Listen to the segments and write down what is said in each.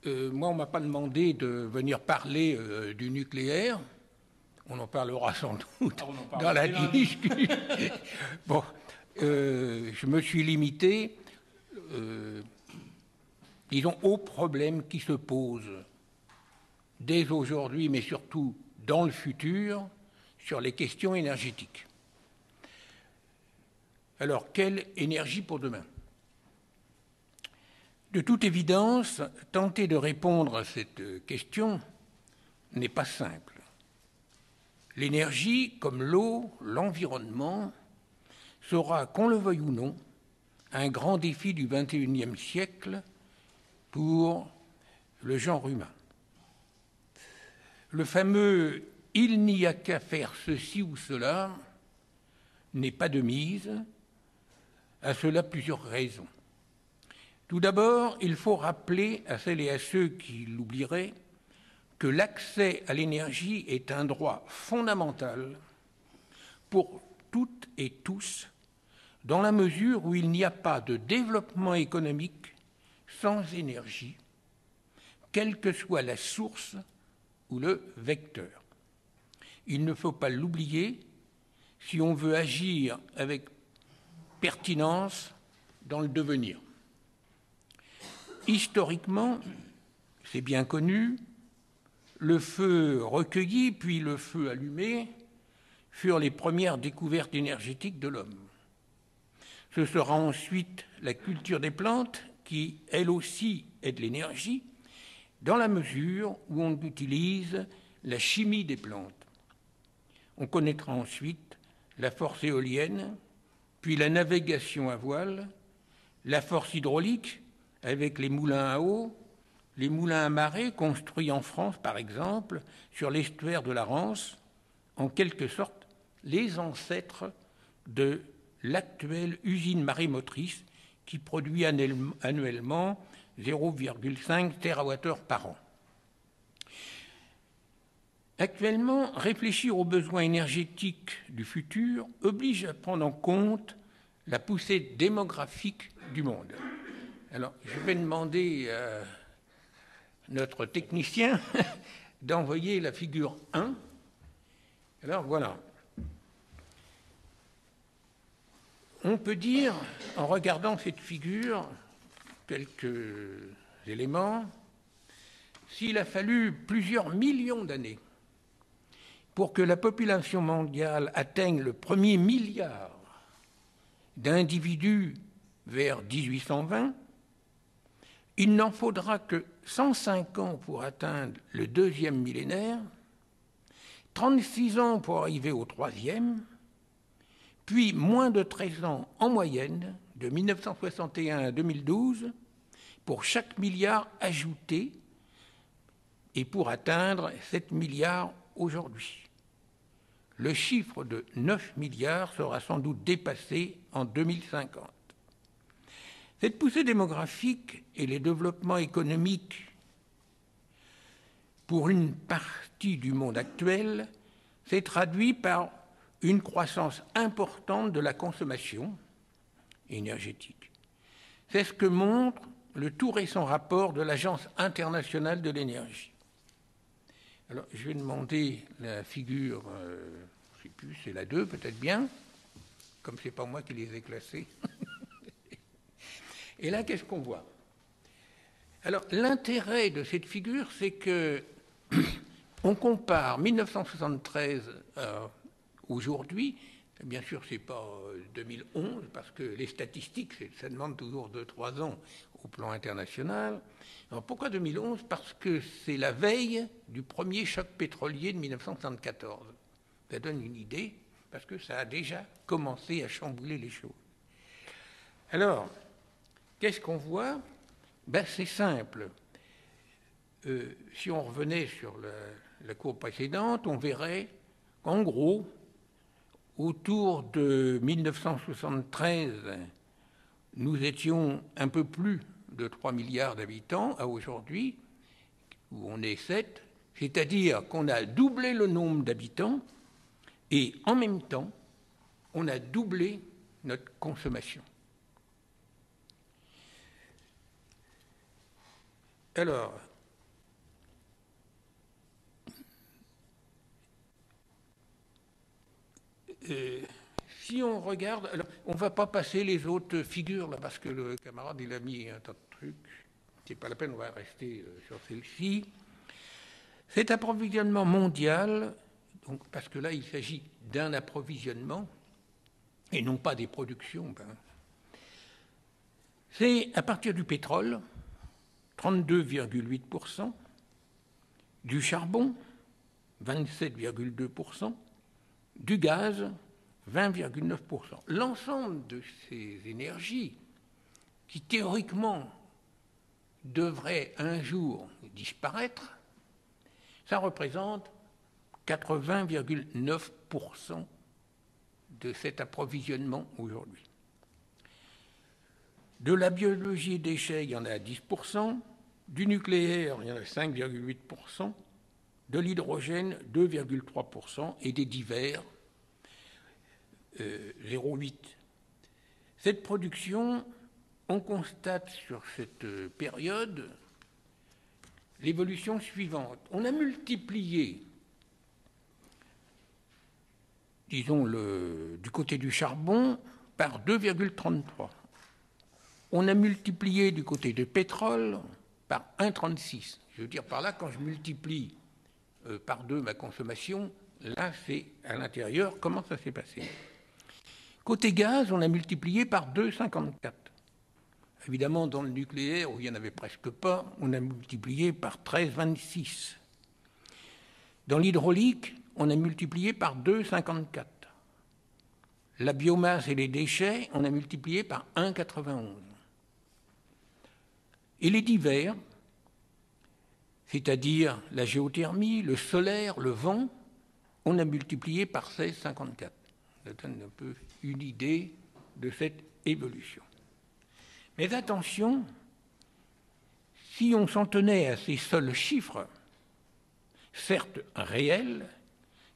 Moi, on ne m'a pas demandé de venir parler du nucléaire. On en parlera sans doute dans la discussion. Bon, je me suis limité, disons, aux problèmes qui se posent dès aujourd'hui, mais surtout dans le futur, sur les questions énergétiques. Alors, quelle énergie pour demain ? De toute évidence, tenter de répondre à cette question n'est pas simple. L'énergie, comme l'eau, l'environnement, sera, qu'on le veuille ou non, un grand défi du XXIe siècle pour le genre humain. Le fameux « il n'y a qu'à faire ceci ou cela » n'est pas de mise. À cela, plusieurs raisons. Tout d'abord, il faut rappeler à celles et à ceux qui l'oublieraient que l'accès à l'énergie est un droit fondamental pour toutes et tous, dans la mesure où il n'y a pas de développement économique sans énergie, quelle que soit la source ou le vecteur. Il ne faut pas l'oublier si on veut agir avec pertinence dans le devenir. Historiquement, c'est bien connu, le feu recueilli puis le feu allumé furent les premières découvertes énergétiques de l'homme. Ce sera ensuite la culture des plantes qui, elle aussi, est de l'énergie, dans la mesure où on utilise la chimie des plantes. On connaîtra ensuite la force éolienne, puis la navigation à voile, la force hydraulique avec les moulins à eau, les moulins à marée construits en France, par exemple, sur l'estuaire de la Rance, en quelque sorte les ancêtres de l'actuelle usine marémotrice qui produit annuellement 0,5 TWh par an. Actuellement, réfléchir aux besoins énergétiques du futur oblige à prendre en compte la poussée démographique du monde. Alors, je vais demander à notre technicien d'envoyer la figure 1. Alors, voilà. On peut dire, en regardant cette figure, quelques éléments, s'il a fallu plusieurs millions d'années pour que la population mondiale atteigne le premier milliard d'individus vers 1820, il n'en faudra que 105 ans pour atteindre le deuxième millénaire, 36 ans pour arriver au troisième, puis moins de 13 ans en moyenne, de 1961 à 2012, pour chaque milliard ajouté, et pour atteindre 7 milliards aujourd'hui. Le chiffre de 9 milliards sera sans doute dépassé en 2050. Cette poussée démographique et les développements économiques pour une partie du monde actuel s'est traduit par une croissance importante de la consommation énergétique. C'est ce que montre le tout récent rapport de l'Agence internationale de l'énergie. Alors, je vais demander la figure, je ne sais plus, c'est la 2 peut-être bien, comme ce n'est pas moi qui les ai classés. Et là, qu'est-ce qu'on voit? Alors, l'intérêt de cette figure, c'est que on compare 1973 aujourd'hui. Bien sûr, ce n'est pas 2011, parce que les statistiques, ça demande toujours 2-3 ans au plan international. Alors, pourquoi 2011? Parce que c'est la veille du premier choc pétrolier de 1974. Ça donne une idée, parce que ça a déjà commencé à chambouler les choses. Alors, qu'est-ce qu'on voit? Ben, c'est simple. Si on revenait sur la courbe précédente, on verrait qu'en gros, autour de 1973, nous étions un peu plus de 3 milliards d'habitants à aujourd'hui, où on est 7, c'est-à-dire qu'on a doublé le nombre d'habitants et en même temps, on a doublé notre consommation. Alors, Si on regarde, alors on ne va pas passer les autres figures là parce que le camarade il a mis un tas de trucs. C'est pas la peine, on va rester sur celle-ci. Cet approvisionnement mondial, donc parce que là il s'agit d'un approvisionnement et non pas des productions. C'est à partir du pétrole, 32,8%, du charbon, 27,2%, du gaz, 20,9%. L'ensemble de ces énergies, qui théoriquement devraient un jour disparaître, ça représente 80,9% de cet approvisionnement aujourd'hui. De la biologie et déchets, il y en a 10%, du nucléaire, il y en a 5,8%, de l'hydrogène, 2,3%, et des divers, 0,8%. Cette production, on constate sur cette période l'évolution suivante. On a multiplié, disons, du côté du charbon par 2,33. On a multiplié du côté du pétrole par 1,36. Je veux dire par là, quand je multiplie par 2 ma consommation, là c'est à l'intérieur, comment ça s'est passé. Côté gaz, on a multiplié par 2,54. Évidemment, dans le nucléaire, où il n'y en avait presque pas, on a multiplié par 13,26. Dans l'hydraulique, on a multiplié par 2,54. La biomasse et les déchets, on a multiplié par 1,91. Et les divers, c'est-à-dire la géothermie, le solaire, le vent, on a multiplié par 16,54. Ça donne un peu une idée de cette évolution. Mais attention, si on s'en tenait à ces seuls chiffres, certes réels,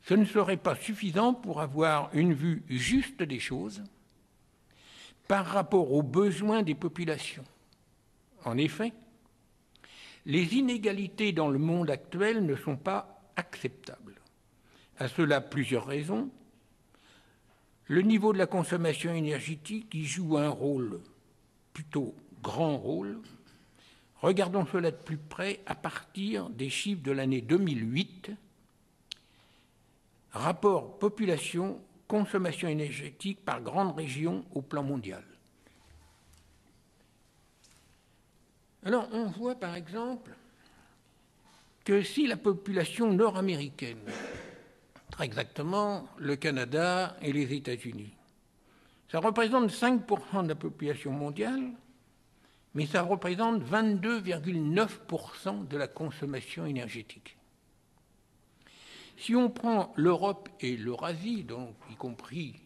ce ne serait pas suffisant pour avoir une vue juste des choses par rapport aux besoins des populations. En effet, les inégalités dans le monde actuel ne sont pas acceptables. À cela, plusieurs raisons. Le niveau de la consommation énergétique y joue un rôle, plutôt grand rôle. Regardons cela de plus près à partir des chiffres de l'année 2008, rapport population-consommation énergétique par grande région au plan mondial. Alors, on voit par exemple que si la population nord-américaine, très exactement le Canada et les États-Unis, ça représente 5% de la population mondiale, mais ça représente 22,9% de la consommation énergétique. Si on prend l'Europe et l'Eurasie, donc y compris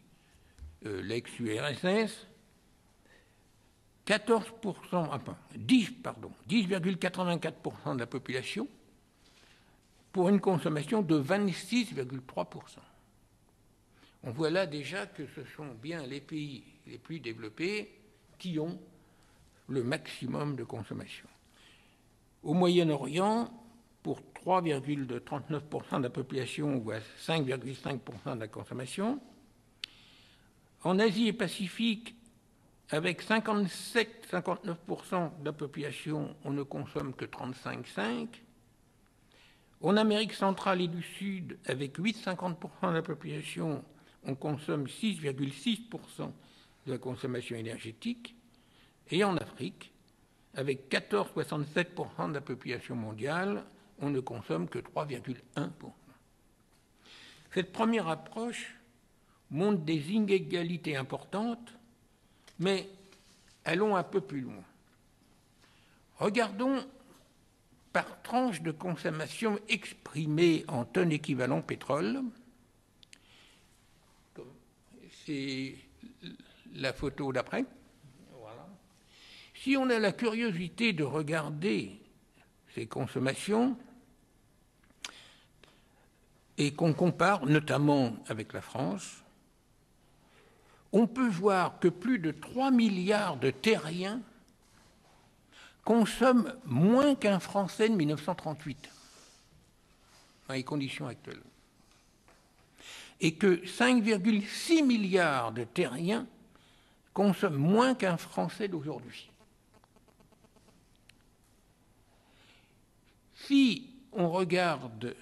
l'ex-URSS, 10,84% de la population pour une consommation de 26,3%. On voit là déjà que ce sont bien les pays les plus développés qui ont le maximum de consommation. Au Moyen-Orient, pour 3,39% de la population, on voit 5,5% de la consommation. En Asie et Pacifique, avec 57-59% de la population, on ne consomme que 35,5%. En Amérique centrale et du Sud, avec 8,50% de la population, on consomme 6,6% de la consommation énergétique. Et en Afrique, avec 14,67% de la population mondiale, on ne consomme que 3,1%. Cette première approche montre des inégalités importantes, mais allons un peu plus loin. Regardons par tranche de consommation exprimée en tonnes équivalent pétrole. C'est la photo d'après. Voilà. Si on a la curiosité de regarder ces consommations et qu'on compare notamment avec la France, on peut voir que plus de 3 milliards de terriens consomment moins qu'un Français de 1938, dans les conditions actuelles. et que 5,6 milliards de terriens consomment moins qu'un Français d'aujourd'hui. Si on regarde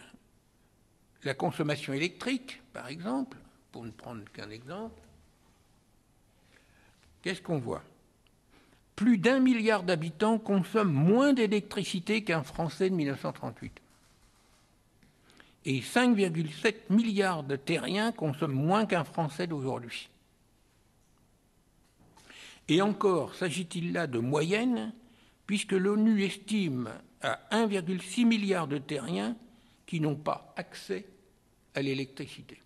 la consommation électrique, par exemple, pour ne prendre qu'un exemple, qu'est-ce qu'on voit? Plus d'1 milliard d'habitants consomment moins d'électricité qu'un Français de 1938. Et 5,7 milliards de terriens consomment moins qu'un Français d'aujourd'hui. Et encore, s'agit-il là de moyenne, puisque l'ONU estime à 1,6 milliard de terriens qui n'ont pas accès à l'électricité.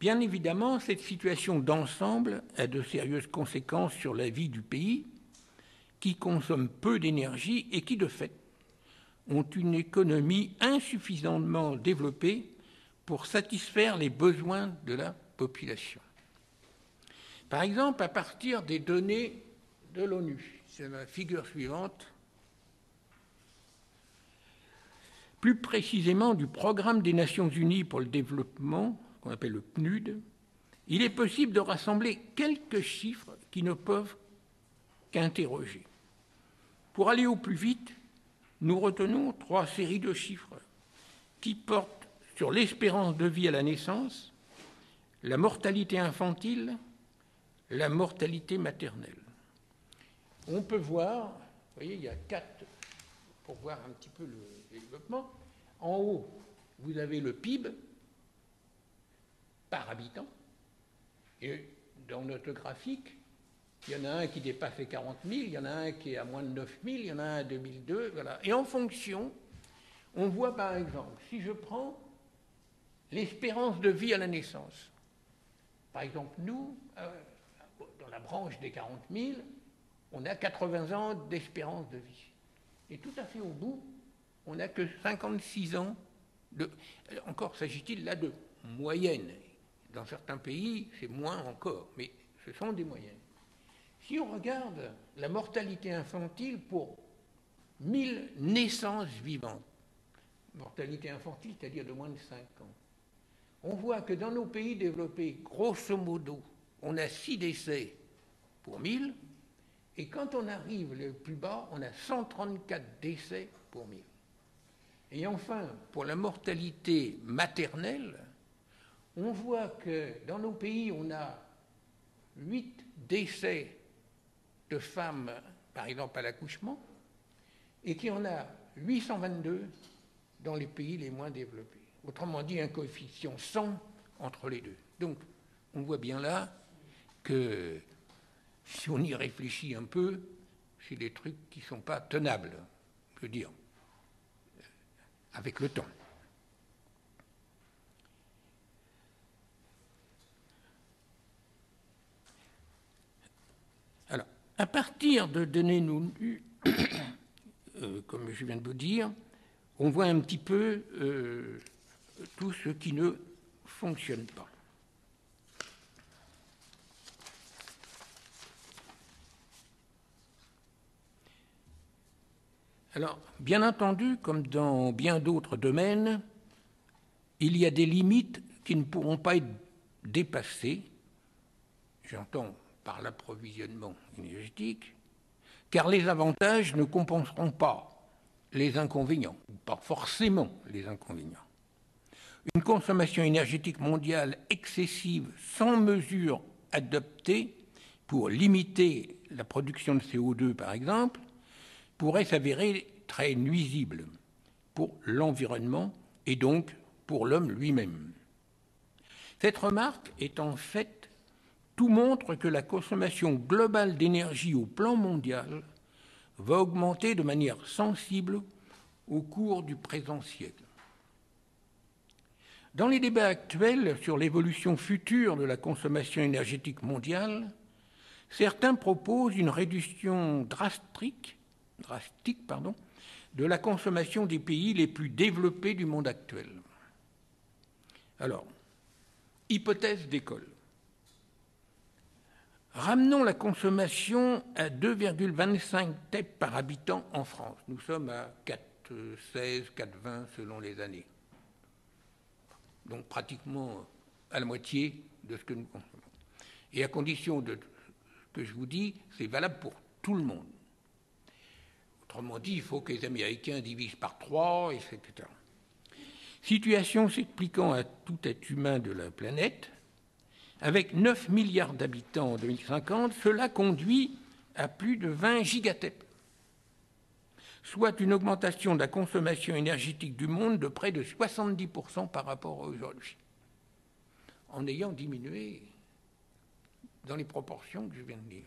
Bien évidemment, cette situation d'ensemble a de sérieuses conséquences sur la vie du pays, qui consomme peu d'énergie et qui, de fait, ont une économie insuffisamment développée pour satisfaire les besoins de la population. Par exemple, à partir des données de l'ONU, c'est la figure suivante, plus précisément du Programme des Nations Unies pour le développement, qu'on appelle le PNUD, il est possible de rassembler quelques chiffres qui ne peuvent qu'interroger. Pour aller au plus vite, nous retenons 3 séries de chiffres qui portent sur l'espérance de vie à la naissance, la mortalité infantile, la mortalité maternelle. On peut voir, vous voyez, il y a 4, pour voir un petit peu le développement. En haut, vous avez le PIB par habitant. Et dans notre graphique, il y en a un qui dépasse les 40 000, il y en a un qui est à moins de 9 000, il y en a un à 2002, voilà. Et en fonction, on voit par exemple, si je prends l'espérance de vie à la naissance, par exemple, nous, dans la branche des 40 000, on a 80 ans d'espérance de vie. Et tout à fait au bout, on n'a que 56 ans de... Encore, s'agit-il là de moyenne. Dans certains pays, c'est moins encore, mais ce sont des moyennes. Si on regarde la mortalité infantile pour 1000 naissances vivantes, mortalité infantile, c'est-à-dire de moins de 5 ans, on voit que dans nos pays développés, grosso modo, on a 6 décès pour 1000, et quand on arrive le plus bas, on a 134 décès pour 1000. Et enfin, pour la mortalité maternelle, on voit que dans nos pays, on a 8 décès de femmes, par exemple, à l'accouchement, et qu'il y en a 822 dans les pays les moins développés. Autrement dit, un coefficient 100 entre les deux. Donc, on voit bien là que, si on y réfléchit un peu, c'est des trucs qui ne sont pas tenables, je veux dire, avec le temps. Alors, à partir de données non-nues, comme je viens de vous dire, on voit un petit peu tout ce qui ne fonctionne pas. Alors, bien entendu, comme dans bien d'autres domaines, il y a des limites qui ne pourront pas être dépassées, j'entends par l'approvisionnement énergétique, car les avantages ne compenseront pas les inconvénients, ou pas forcément les inconvénients. Une consommation énergétique mondiale excessive sans mesures adoptées pour limiter la production de CO2, par exemple, pourrait s'avérer très nuisible pour l'environnement et donc pour l'homme lui-même. Cette remarque étant faite, tout montre que la consommation globale d'énergie au plan mondial va augmenter de manière sensible au cours du présent siècle. Dans les débats actuels sur l'évolution future de la consommation énergétique mondiale, certains proposent une réduction drastique de la consommation des pays les plus développés du monde actuel. Alors, hypothèse d'école. Ramenons la consommation à 2,25 TEP par habitant en France. Nous sommes à 4,16, 4,20 selon les années. donc pratiquement à la moitié de ce que nous consommons. Et à condition que je vous dis, c'est valable pour tout le monde. Autrement dit, il faut que les Américains divisent par 3, etc. Situation s'expliquant à tout être humain de la planète, avec 9 milliards d'habitants en 2050, cela conduit à plus de 20 gigatep, soit une augmentation de la consommation énergétique du monde de près de 70% par rapport à aujourd'hui, en ayant diminué dans les proportions que je viens de dire.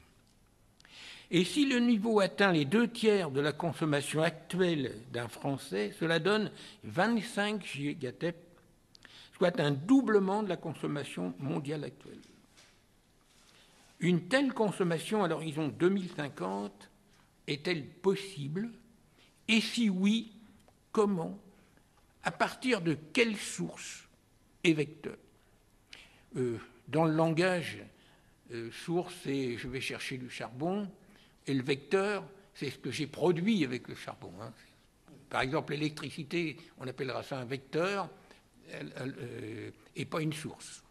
Et si le niveau atteint les 2/3 de la consommation actuelle d'un Français, cela donne 25 gigatep, soit un doublement de la consommation mondiale actuelle. Une telle consommation à l'horizon 2050 est-elle possible? Et si oui, comment? À partir de quelles sources et vecteurs? Dans le langage, source, c'est je vais chercher du charbon, et le vecteur, c'est ce que j'ai produit avec le charbon. Par exemple, l'électricité, on appellera ça un vecteur, et pas une source.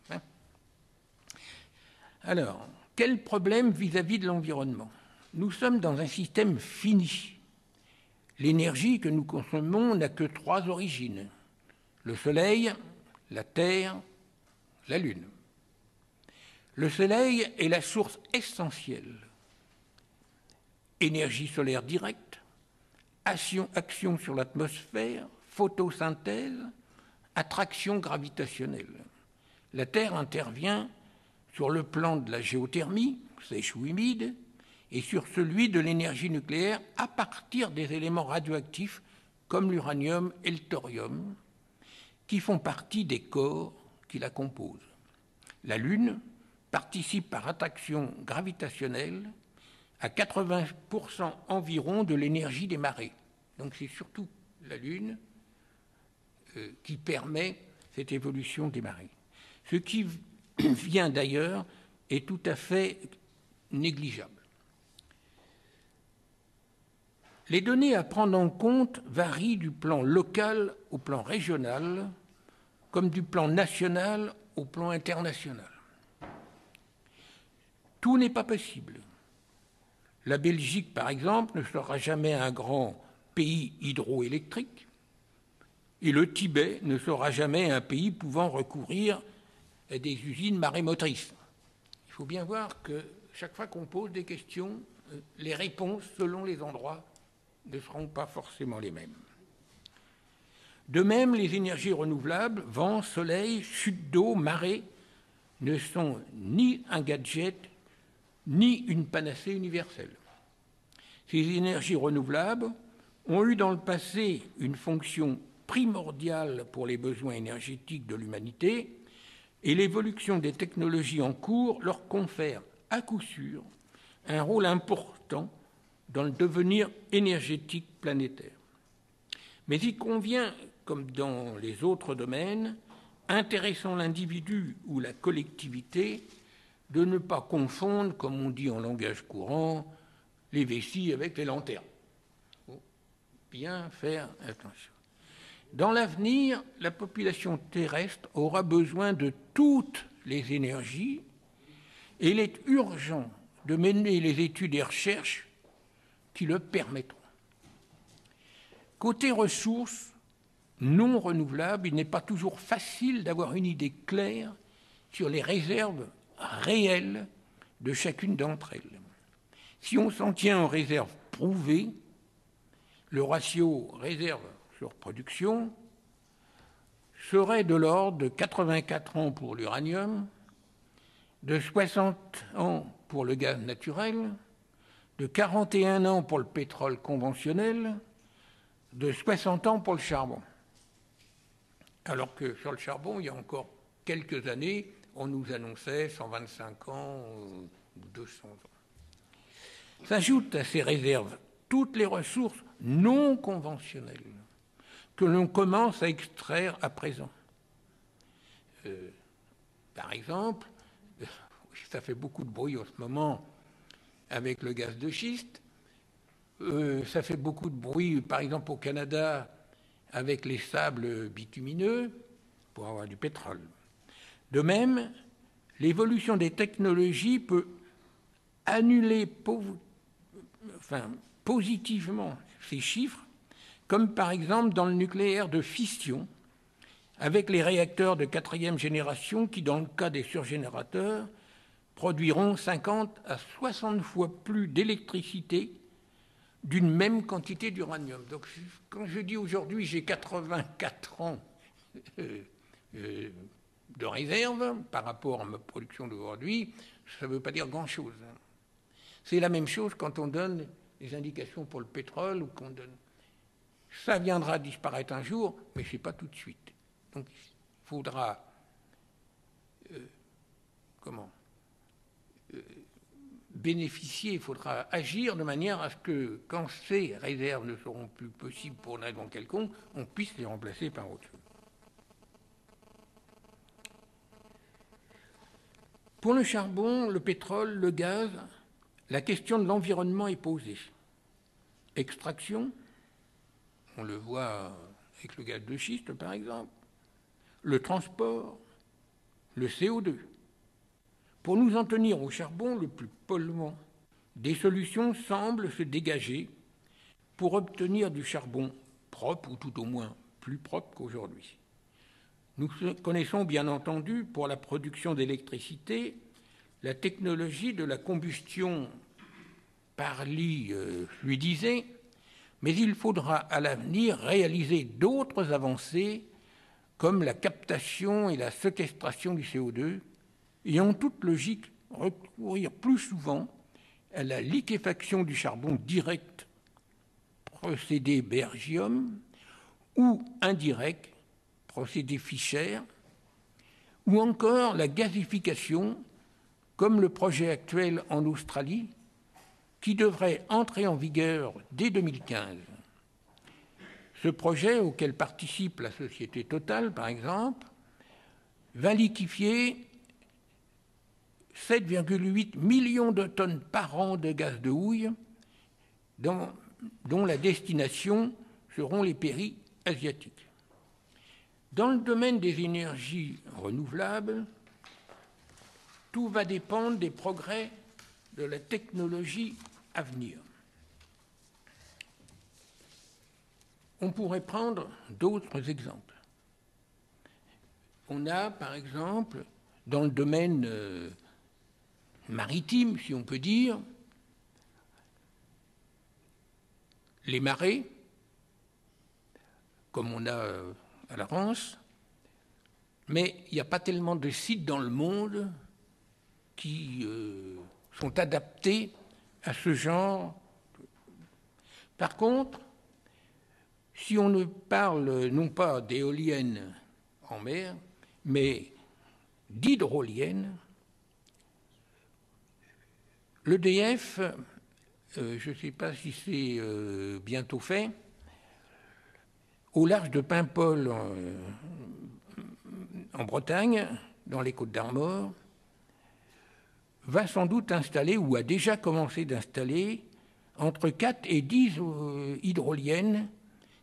Alors, quel problème vis-à-vis de l'environnement? Nous sommes dans un système fini. L'énergie que nous consommons n'a que 3 origines: le Soleil, la Terre, la Lune. Le Soleil est la source essentielle. Énergie solaire directe, action sur l'atmosphère, photosynthèse, attraction gravitationnelle. La Terre intervient sur le plan de la géothermie, sèche ou humide, et sur celui de l'énergie nucléaire à partir des éléments radioactifs comme l'uranium et le thorium, qui font partie des corps qui la composent. La Lune participe par attraction gravitationnelle à 80% environ de l'énergie des marées. Donc c'est surtout la Lune qui permet cette évolution des marées. Ce qui vient d'ailleurs est tout à fait négligeable. Les données à prendre en compte varient du plan local au plan régional, comme du plan national au plan international. Tout n'est pas possible. La Belgique, par exemple, ne sera jamais un grand pays hydroélectrique, et le Tibet ne sera jamais un pays pouvant recourir à des usines marémotrices. Il faut bien voir que chaque fois qu'on pose des questions, les réponses, selon les endroits, ne seront pas forcément les mêmes. De même, les énergies renouvelables, vent, soleil, chute d'eau, marée, ne sont ni un gadget, ni une panacée universelle. Ces énergies renouvelables ont eu dans le passé une fonction primordiale pour les besoins énergétiques de l'humanité, et l'évolution des technologies en cours leur confère à coup sûr un rôle important dans le devenir énergétique planétaire. Mais il convient, comme dans les autres domaines, intéressant l'individu ou la collectivité, de ne pas confondre, comme on dit en langage courant, les vessies avec les lanternes. Il faut bien faire attention. Dans l'avenir, la population terrestre aura besoin de toutes les énergies et il est urgent de mener les études et recherches qui le permettront. Côté ressources non renouvelables, il n'est pas toujours facile d'avoir une idée claire sur les réserves réelles de chacune d'entre elles. Si on s'en tient aux réserves prouvées, le ratio réserve sur production serait de l'ordre de 84 ans pour l'uranium, de 60 ans pour le gaz naturel, de 41 ans pour le pétrole conventionnel, de 60 ans pour le charbon. Alors que sur le charbon, il y a encore quelques années, on nous annonçait 125 ans ou 200 ans. S'ajoutent à ces réserves toutes les ressources non conventionnelles que l'on commence à extraire à présent. Par exemple, ça fait beaucoup de bruit en ce moment avec le gaz de schiste, ça fait beaucoup de bruit, par exemple au Canada, avec les sables bitumineux, pour avoir du pétrole. De même, l'évolution des technologies peut annuler positivement ces chiffres, comme par exemple dans le nucléaire de fission, avec les réacteurs de 4e génération qui, dans le cas des surgénérateurs, produiront 50 à 60 fois plus d'électricité d'une même quantité d'uranium. Donc, quand je dis aujourd'hui j'ai 84 ans de réserve par rapport à ma production d'aujourd'hui, ça ne veut pas dire grand-chose. C'est la même chose quand on donne des indications pour le pétrole ou qu'on donne. Ça viendra disparaître un jour, mais ce n'est pas tout de suite. Donc, il faudra bénéficier, il faudra agir de manière à ce que, quand ces réserves ne seront plus possibles pour une raison quelconque, on puisse les remplacer par autre chose. Pour le charbon, le pétrole, le gaz, la question de l'environnement est posée. Extraction, on le voit avec le gaz de schiste par exemple, le transport, le CO2. Pour nous en tenir au charbon le plus polluant, des solutions semblent se dégager pour obtenir du charbon propre, ou tout au moins plus propre qu'aujourd'hui. Nous connaissons bien entendu, pour la production d'électricité, la technologie de la combustion par lit fluidisé, mais il faudra à l'avenir réaliser d'autres avancées comme la captation et la séquestration du CO2, et en toute logique recourir plus souvent à la liquéfaction du charbon direct, procédé Bergium, ou indirect, procédé Fischer, ou encore la gazification, comme le projet actuel en Australie, qui devrait entrer en vigueur dès 2015. Ce projet, auquel participe la société Total, par exemple, va liquéfier 7,8 millions de tonnes par an de gaz de houille, dont la destination seront les pays asiatiques. Dans le domaine des énergies renouvelables, tout va dépendre des progrès de la technologie à venir. On pourrait prendre d'autres exemples. On a, par exemple, dans le domaine maritime, si on peut dire, les marées, comme on a à la Rance, mais il n'y a pas tellement de sites dans le monde qui sont adaptés à ce genre. Par contre, si on ne parle non pas d'éoliennes en mer, mais d'hydroliennes, l'EDF, je ne sais pas si c'est bientôt fait, au large de Paimpol, en Bretagne, dans les Côtes-d'Armor, va sans doute installer, ou a déjà commencé d'installer, entre 4 et 10 hydroliennes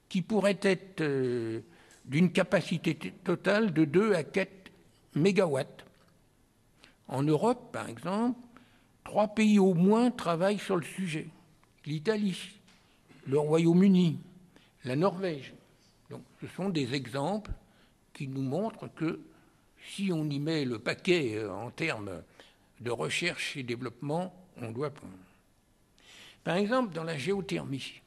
qui pourraient être d'une capacité totale de 2 à 4 mégawatts. En Europe, par exemple, 3 pays au moins travaillent sur le sujet. L'Italie, le Royaume-Uni, la Norvège. Donc, ce sont des exemples qui nous montrent que si on y met le paquet en termes de recherche et développement, on doit prendre. Par exemple, dans la géothermie,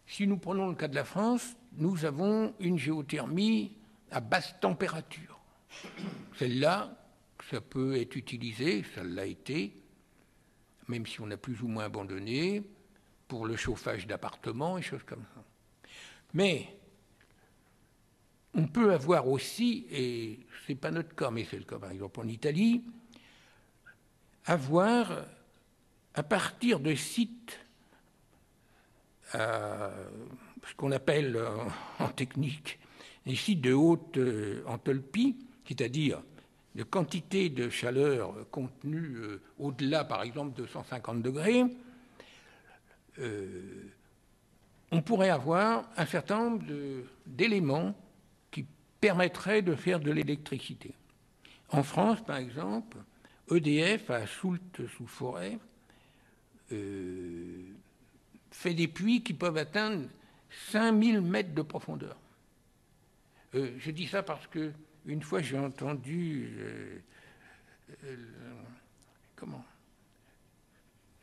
si nous prenons le cas de la France, nous avons une géothermie à basse température. Celle-là, ça peut être utilisé, ça l'a été, même si on a plus ou moins abandonné, pour le chauffage d'appartements et choses comme ça. Mais on peut avoir aussi, et ce n'est pas notre cas, mais c'est le cas par exemple en Italie, avoir à partir de sites, ce qu'on appelle en technique des sites de haute enthalpie, c'est-à-dire de quantité de chaleur contenue au-delà, par exemple, de 150 degrés, on pourrait avoir un certain nombre d'éléments qui permettrait de faire de l'électricité. En France, par exemple, EDF à Soult-sous-Forêt fait des puits qui peuvent atteindre 5000 mètres de profondeur. Je dis ça parce que une fois j'ai entendu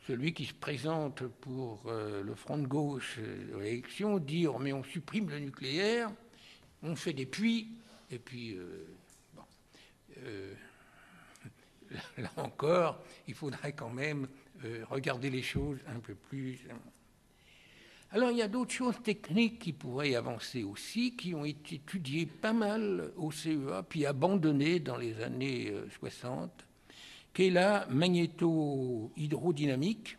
celui qui se présente pour le front de gauche à l'élection dire mais on supprime le nucléaire, on fait des puits, et puis là encore, il faudrait quand même regarder les choses un peu plus. Alors il y a d'autres choses techniques qui pourraient avancer aussi, qui ont été étudiées pas mal au CEA, puis abandonnées dans les années 60, qui est la magnéto-hydrodynamique.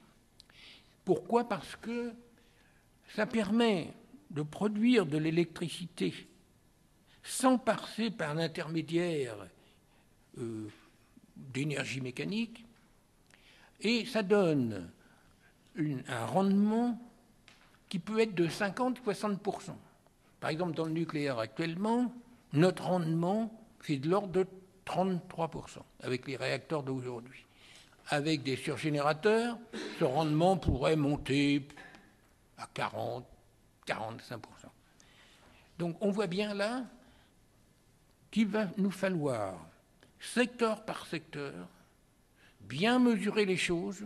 Pourquoi? Parce que ça permet de produire de l'électricité sans passer par l'intermédiaire d'énergie mécanique, et ça donne un rendement qui peut être de 50-60%. Par exemple, dans le nucléaire actuellement, notre rendement, c'est de l'ordre de 33% avec les réacteurs d'aujourd'hui. Avec des surgénérateurs, ce rendement pourrait monter à 40-45%. Donc on voit bien là qu'il va nous falloir, secteur par secteur, bien mesurer les choses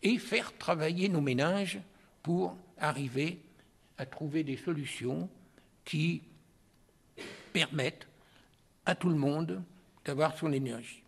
et faire travailler nos ménages pour arriver à trouver des solutions qui permettent à tout le monde d'avoir son énergie.